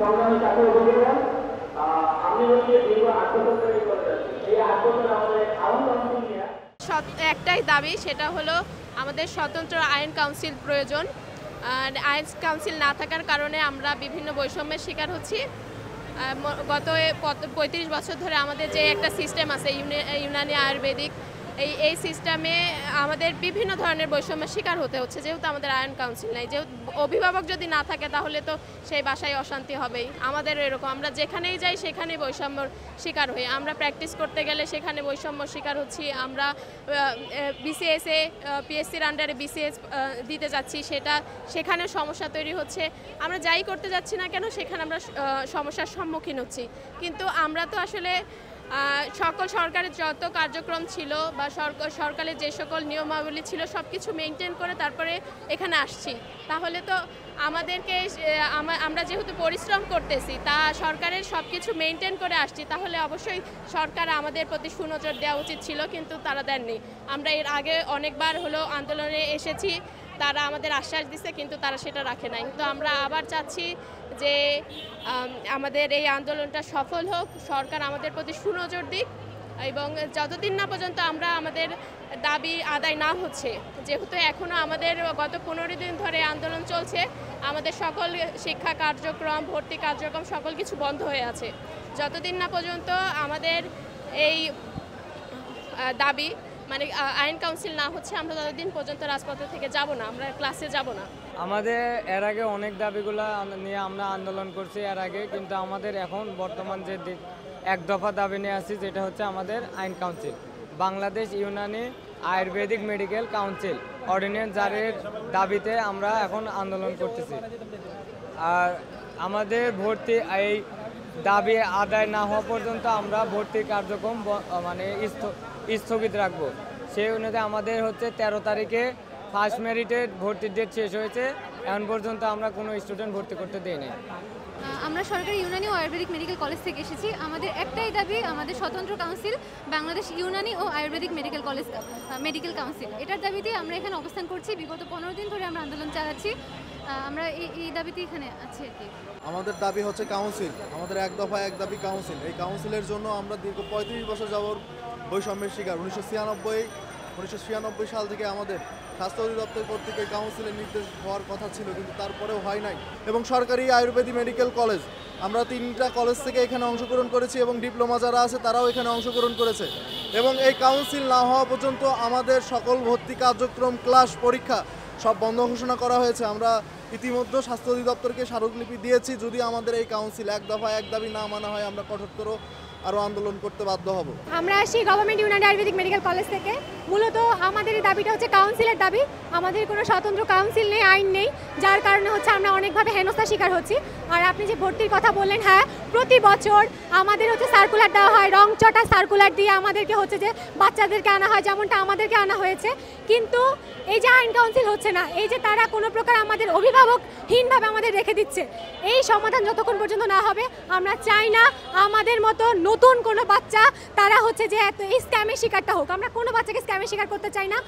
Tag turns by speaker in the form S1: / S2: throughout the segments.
S1: সংগ্রামী ছাত্র বন্ধুগণ, আমি হচ্ছে দীর্ঘ ৮ বছর ধরে করে যাচ্ছি। এই ৮ বছর আমাদের আইন কাউন্সিল নিয়ে
S2: একটাই দাবি, সেটা হলো আমাদের স্বতন্ত্র আইন কাউন্সিল প্রয়োজন। আইন কাউন্সিল না থাকার কারণে আমরা বিভিন্ন বৈষম্যের শিকার হচ্ছি। গত ৩৫ বছর ধরে আমাদের যে একটা সিস্টেম আছে ইউনানি আয়ুর্বেদিক, এই সিস্টেমে আমাদের বিভিন্ন ধরনের বৈষম্যের শিকার হতে হচ্ছে, যেহেতু আমাদের আইন কাউন্সিল নেই। যেহেতু অভিভাবক যদি না থাকে তাহলে তো সেই বাসায় অশান্তি হবেই। আমাদেরও এরকম, আমরা যেখানেই যাই সেখানেই বৈষম্যর শিকার হই। আমরা প্র্যাকটিস করতে গেলে সেখানে বৈষম্যর শিকার হচ্ছি। আমরা বিসিএসে পিএসসির আন্ডারে বিসিএস দিতে যাচ্ছি, সেখানে সমস্যা তৈরি হচ্ছে। আমরা যাই করতে যাচ্ছি না কেন সেখানে আমরা সমস্যার সম্মুখীন হচ্ছি। কিন্তু আমরা তো আসলে সকল সরকারের যত কার্যক্রম ছিল বা সরকারের যে সকল নিয়মাবলী ছিল সব কিছু মেনটেন করে তারপরে এখানে আসছি। তাহলে তো আমাদেরকে আমরা যেহেতু পরিশ্রম করতেছি, তা সরকারের সব কিছু মেনটেন করে আসছি, তাহলে অবশ্যই সরকার আমাদের প্রতি সুনজর দেওয়া উচিত ছিল, কিন্তু তারা দেননি। আমরা এর আগে অনেকবার হলো আন্দোলনে এসেছি, তারা আমাদের আশ্বাস দিচ্ছে, কিন্তু তারা সেটা রাখে নাই। তো আমরা আবার চাচ্ছি যে আমাদের এই আন্দোলনটা সফল হোক, সরকার আমাদের প্রতি সুনজর দিক, এবং যতদিন না পর্যন্ত আমাদের দাবি আদায় না হচ্ছে, যেহেতু এখনও আমাদের গত 15 দিন ধরে আন্দোলন চলছে, আমাদের সকল শিক্ষা কার্যক্রম, ভর্তি কার্যক্রম সকল কিছু বন্ধ হয়ে আছে। যতদিন না পর্যন্ত আমাদের এই দাবি মানে আইন কাউন্সিল না হচ্ছে, আমরা ততদিন পর্যন্ত রাজপথ থেকে যাব না, আমরা ক্লাসে যাব না।
S3: আমাদের এর আগে অনেক দাবিগুলো নিয়ে আমরা আন্দোলন করছি এর আগে, কিন্তু আমাদের এখন বর্তমান যে এক দফা দাবি নিয়ে আসছি, যেটা হচ্ছে আমাদের আইন council, Bangladesh Unani Ayurvedic medical council ordinance জারির দাবিতে আমরা এখন আন্দোলন করতেছি। আর আমাদের ভর্তি এই দাবি আদায় না হওয়া পর্যন্ত আমরা ভর্তি কার্যক্রম মানে স্থগিত রাখবো। সেই অনুযায়ী আমাদের হচ্ছে 13 তারিখে ফার্স্ট মেরিটের ভর্তির ডেট শেষ হয়েছে, এখন পর্যন্ত আমরা কোনো স্টুডেন্ট ভর্তি করতে দেইনি।
S4: আমরা সরকারি ইউনানি ও আয়ুর্বেদিক মেডিকেল কলেজ থেকে এসেছি। আমাদের একটাই দাবি, আমাদের স্বতন্ত্র কাউন্সিল বাংলাদেশ ইউনানি ও Ayurvedic medical college medical council, এটার দাবিতে আমরা এখানে অবস্থান করছি। বিগত 15 দিন ধরে আমরা আন্দোলন চালাচ্ছি। আমরা এই দাবিতে এখানে আছি আর কি।
S5: আমাদের দাবি হচ্ছে কাউন্সিল, আমাদের এক দফা এক দাবি কাউন্সিল। এই কাউন্সিলের জন্য আমরা দীর্ঘ 35 বছর যাবত বৈষম্যের শিকার। 1996 সাল থেকে আমাদের স্বাস্থ্য অধিদপ্তর কর্তৃক এই কাউন্সিলের নির্দেশ হওয়ার কথা ছিল, কিন্তু তারপরেও হয় নাই। এবং সরকারি আয়ুর্বেদিক মেডিকেল কলেজ, আমরা 3টা কলেজ থেকে এখানে অংশগ্রহণ করেছি, এবং ডিপ্লোমা যারা আছে তারাও এখানে অংশগ্রহণ করেছে। এবং এই কাউন্সিল না হওয়া পর্যন্ত আমাদের সকল ভর্তি কার্যক্রম, ক্লাস, পরীক্ষা সব বন্ধ ঘোষণা করা হয়েছে। আমরা ইতিমধ্যে স্বাস্থ্য অধিদপ্তরকে স্মারকলিপি দিয়েছি। যদি আমাদের এই কাউন্সিল এক দফা এক দাবি না মানা হয়, আমরা কঠোরতর আরও আন্দোলন করতে বাধ্য হব।
S4: আমরা আসি government Unani Ayurvedic medical college থেকে। মূলত আমাদের এই দাবিটা হচ্ছে কাউন্সিলের দাবি। আমাদের কোনো স্বতন্ত্র কাউন্সিল নেই, আইন নেই, যার কারণে হচ্ছে আমরা অনেকভাবে হেনস্থার শিকার হচ্ছি। আর আপনি যে ভর্তির কথা বললেন, হ্যাঁ, প্রতি বছর আমাদের হচ্ছে সার্কুলার দেওয়া হয়, রংচটা সার্কুলার দিয়ে আমাদেরকে হচ্ছে যে বাচ্চাদেরকে আনা হয়, যেমনটা আমাদেরকে আনা হয়েছে। কিন্তু এই যে আইন কাউন্সিল হচ্ছে না, এই যে তারা কোনো প্রকার আমাদের অভিভাবকহীনভাবে আমাদের রেখে দিচ্ছে, এই সমাধান যতক্ষণ পর্যন্ত না হবে, আমরা চাই না আমাদের মতো নতুন কোনো বাচ্চা তারা হচ্ছে যে এই স্ক্যামের শিকারটা হোক। আমরা কোনো বাচ্চাকে স্ক্যামের শিকার করতে চাই না।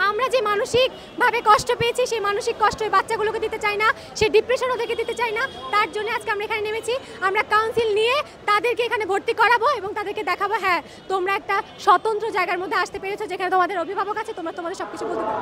S4: আমরা যে মানসিকভাবে কষ্ট পেয়েছি, সেই মানসিক কষ্ট ওই বাচ্চাগুলোকে দিতে চাই না, সেই ডিপ্রেশন ওদেরকে দিতে চাই না। তার জন্য আজকে আমরা এখানে নেমেছি। আমরা কাউন্সিল নিয়ে তাদেরকে এখানে ভর্তি করাবো এবং তাদেরকে দেখাবো, হ্যাঁ, তোমরা একটা স্বতন্ত্র জায়গার মধ্যে আসতে পেরেছো, যেখানে তোমাদের অভিভাবক আছে, তোমরা তোমাদের সব কিছু বলতে পারো।